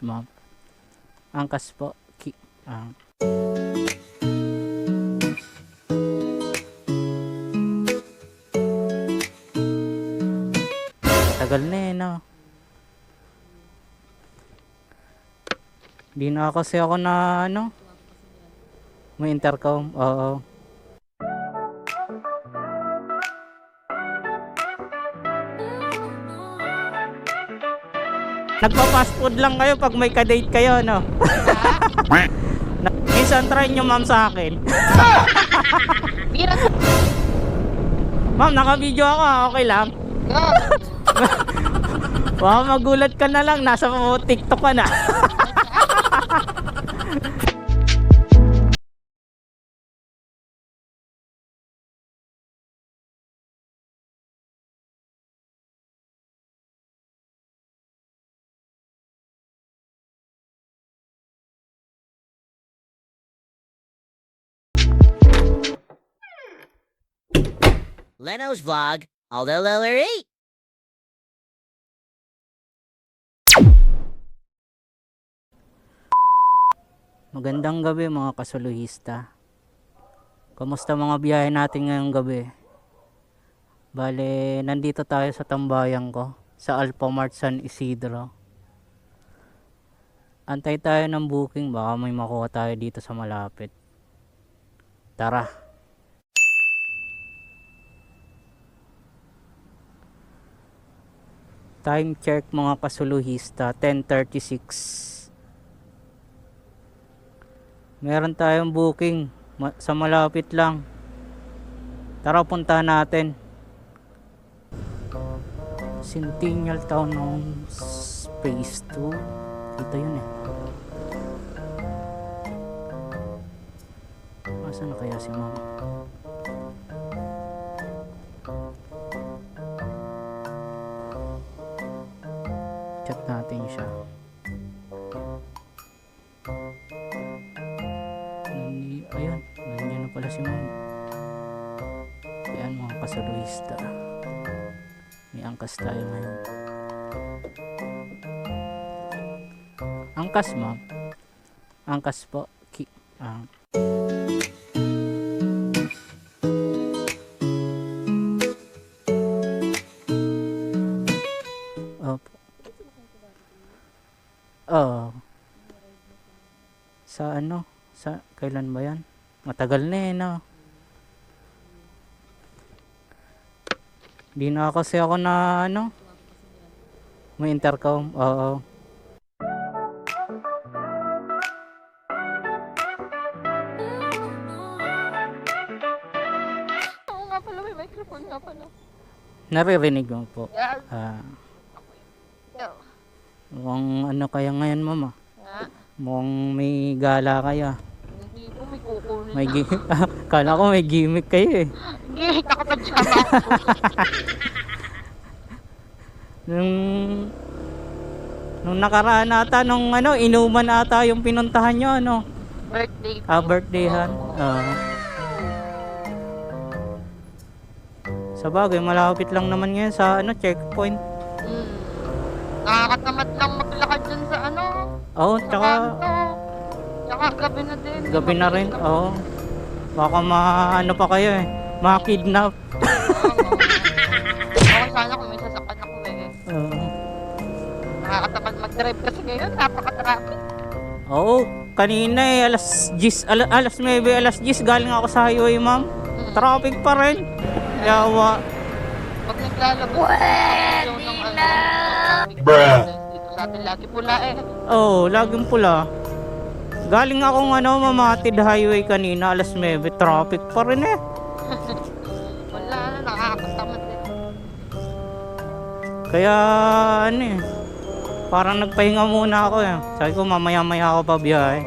Ma'am. Angkas po. Tagal na eh, no? Di na kasi ako na, ano? May intercom. Oo. Nagpa-fast food lang kayo pag may ka-date kayo, no? Minsan try nyo, ma'am, sa akin. Ma'am, naka-video ako, okay lang? Baka magulat ka na lang, nasa TikTok ka na. Leno's vlog, although Lillery. Magandang gabi mga kasuluhista. Kamusta mga biyahe natin ngayong gabi? Bale, nandito tayo sa tambayan ko, sa Alphamart San Isidro. Antay tayo ng booking, baka may makuha tayo dito sa malapit. Tara! Time check mga kasuluhista, 10:36. Meron tayong booking sa malapit lang. Tara, punta natin. Centennial Town Homes Phase 2. Ito yun eh. Asan na kaya si ma'am? Chat natin siya. Ayun, nandiyan na pala si ma'am. Ayan mga kasuluhista. May angkas tayo ngayon. Angkas, ma'am. Angkas po. Opo. Oh. Sa ano? Sa kailan ba yan? Matagal na eh, no? Di na kasi ako na, ano? May intercom. Oo. Oo nga pala, may microphone nga pala. Naririnig mo po. Yes. Yo. Mukhang ano kaya ngayon, mama? Nga. Mukhang may gala kaya. Hindi ko may kukunin May na. Kala ko may gimmick kayo eh. Hindi, nakapadyama ako. Nung nakaraan ata, nung ano, inuman ata yung pinuntahan nyo, ano? Birthday po. Birthdayhan. Sa bagay, malapit lang naman ngayon sa ano, checkpoint. Nakakatamad lang maglakad dyan sa ano. Oo, Sa tsaka kanto. Tsaka gabi na din. gabi na rin. Oo. Baka ano pa kayo eh, ma-kidnap. Okay sana kung may sasakyan ako eh. Nakakatamad mag-drive kasi ngayon, napaka-traffic. Oo, kanina eh, alas 10, alas 9, alas 10, galing ako sa highway, ma'am. Traffic pa rin. Yawa. Pag naglalabas, pwede na! Bruh! Dito sa atin lagi pula eh. Oo, laging pula. Galing akong ano, Mamatid Highway kanina, alas 9, traffic pa rin eh. Wala na, nakakatamad eh. Kaya ano eh, parang nagpahinga muna ako eh. Sabi ko mamaya-maya ako pa biyahe.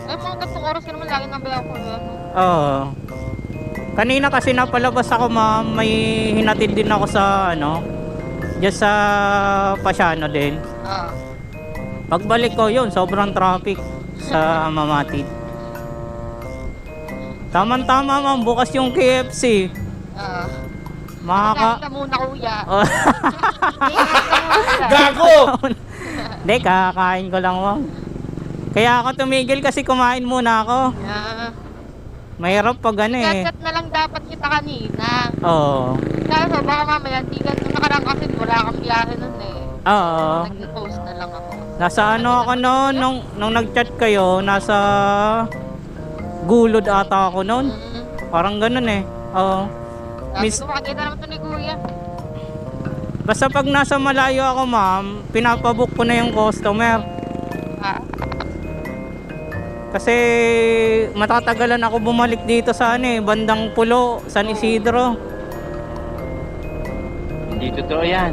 Eh, mga gantong oras ka naman lagi nang bayan ko. Oo. Kanina kasi napalabas ako, ma'am, may hinatid din ako sa ano, just sa Pasiano din. Pagbalik ko yun, sobrang traffic sa Mamatid. Tama-tama, ma'am, bukas yung KFC. Makaka... Kain ka muna, kuya. Gago! Hindi, kakain ko lang, ma'am. Kaya ako tumigil kasi kumain muna ako. Yeah. Mahirap pag ano eh. Chat na lang dapat kita kanina. Oo. Kaso baka mamaya hindi ka nung nakarang kasi wala kang biyahe nun eh. Oo. Nag-post na lang ako. Nasa ano ako noon, nung nag-chat kayo, nasa Gulod ata ako noon. Parang ganun eh. Oo. Sabi Miss- ko makikita naman to ni Kuya. Basta pag nasa malayo ako, ma'am, pinapabook ko na yung customer. Ah, Kasi matatagalan ako bumalik dito sa ano eh, bandang Pulo, San Isidro. Hindi totoo yan.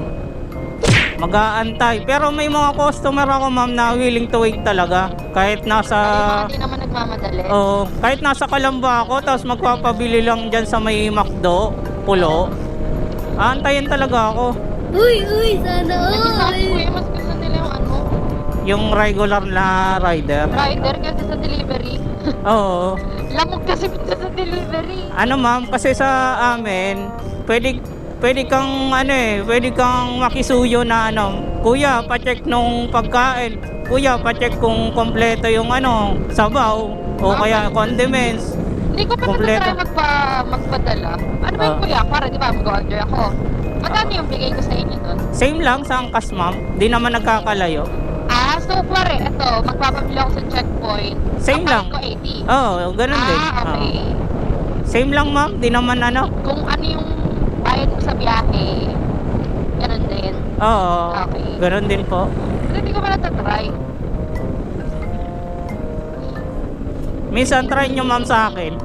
Mag-aantay. Pero may mga customer ako, ma'am, na willing to wait talaga. Kahit nasa... hindi naman nagmamadali. Oo, kahit nasa Kalamba ako, tapos magpapabili lang dyan sa may McDo, Pulo. Aantayin talaga ako. Uy, sana Kasi sa all. Kuya, mas gusto nila yung ano, Yung regular na rider. rider kasi sa delivery. Oo. Lamog kasi minsan sa delivery. Ano ma'am, kasi sa amin, pwede kang ano eh, pwede kang makisuyo na ano, kuya, pa-check nung pagkain. Kuya, pa-check kung kompleto yung ano, sabaw o kaya condiments. Hindi ko pa Kompleto. try magpadala. Ano ba yung Ah. Kuya? Para di ba mag-order ako. Magkano yung bigay ko sa inyo doon? Same lang sa angkas ma'am, di naman nagkakalayo. Ah, so pare, eto, magpapabili ako sa checkpoint. Same Ang lang. bayad ko 80. Oo, ganun din. Ah, okay. Oo. Same lang ma'am, di naman ano. Kung ano yung bayad ko sa biyahe, ganun din. Oo, Okay. ganun din po. Pero hindi ko pa natatry. Minsan try nyo ma'am sa akin.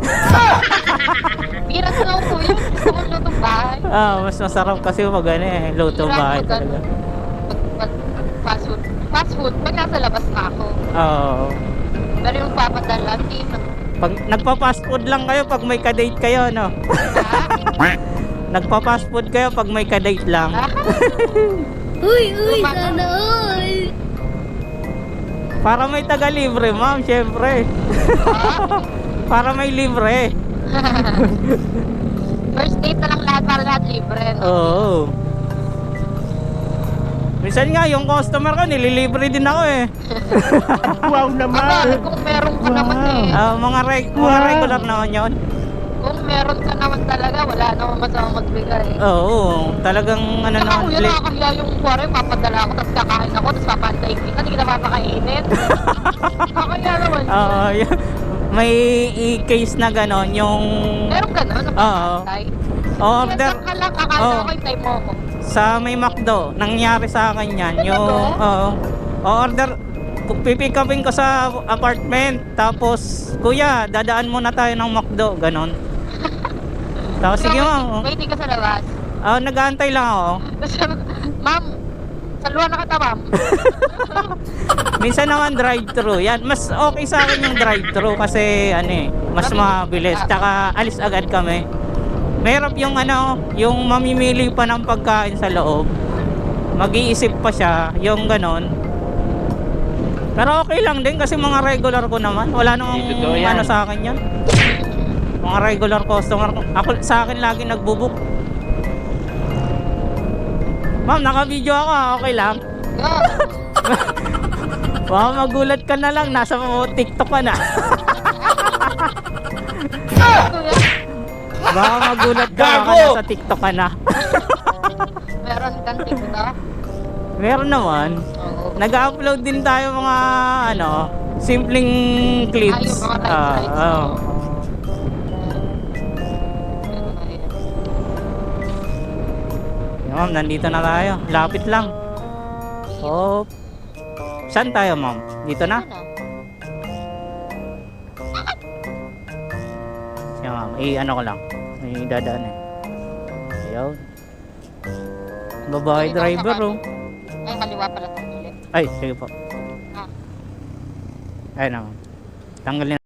Bira na ako kuya, gusto ko lutong bahay. Mas masarap kasi pag ano eh, luto Bira bahay ako talaga. pag fast food. Fast food, pag nasa labas na ako. Oo. Pero yung papadala, hindi na. Pag nagpa-fast food lang kayo pag may ka-date kayo, no? Nagpa-fast food kayo pag may ka-date lang. Uy, sana all. Para may taga-libre, ma'am, syempre. Para may libre. First date na lang lahat para lahat libre. No? Oo. Minsan nga, yung customer ko, nililibre din ako eh. Wow Aba, naman! kung meron ka naman eh. Mga regular naman yun. Kung meron ka naman talaga, wala naman masama magbigay. Oo, talagang ano Saka naman. kuya, nakakahiya yung kuwari, papadala ako, tapos kakain ako, tapos papantayin kita, hindi kita papakainin. Nakakahiya naman yun. Oo, may i-case na gano'n, yung Meron ka naman, napapantay. order. Kaya ka lang, kakain Oo. ako, hintay mo ako. Sa may McDo, nangyari sa akin yan. Yung, order, pipick upin ko sa apartment. Tapos, kuya, dadaan muna tayo ng McDo. Ganon. Tapos, sige ma'am. Waiting ka sa labas. Nag-aantay lang ako. Tapos sabi ko, ma'am, saluhan na kita, ma'am. Minsan naman drive-thru. Yan, mas okay sa akin yung drive-thru kasi, ano eh, mas mabilis. Tsaka, alis agad kami. Mahirap yung ano, yung mamimili pa ng pagkain sa loob. Mag-iisip pa siya, yung ganon. Pero okay lang din kasi mga regular ko naman. Wala namang Hindi totoo yan. ano sa akin yan. Mga regular customer ko. Ako, sa akin lagi nagbubuk. Ma'am, naka-video ako, okay lang. Go. Baka magulat ka na lang, nasa TikTok ka na. Kuya, Baka magulat ka, baka Gago! nasa TikTok ka na. meron kang TikTok? Meron naman. Oo. Nag-upload din tayo mga ano, simpleng clips. Yung mga rides. Oo. Yan, ma'am, nandito na tayo. Lapit lang. Oh. Saan tayo, ma'am? Dito na? Ano? Siya, ma'am. Ano ko lang. May dadaan eh. Ayaw. Babae driver, oh. Ay, kaliwa pala ito ulit. Ay, sige po. Ah. Ayun na, ma'am. Tanggalin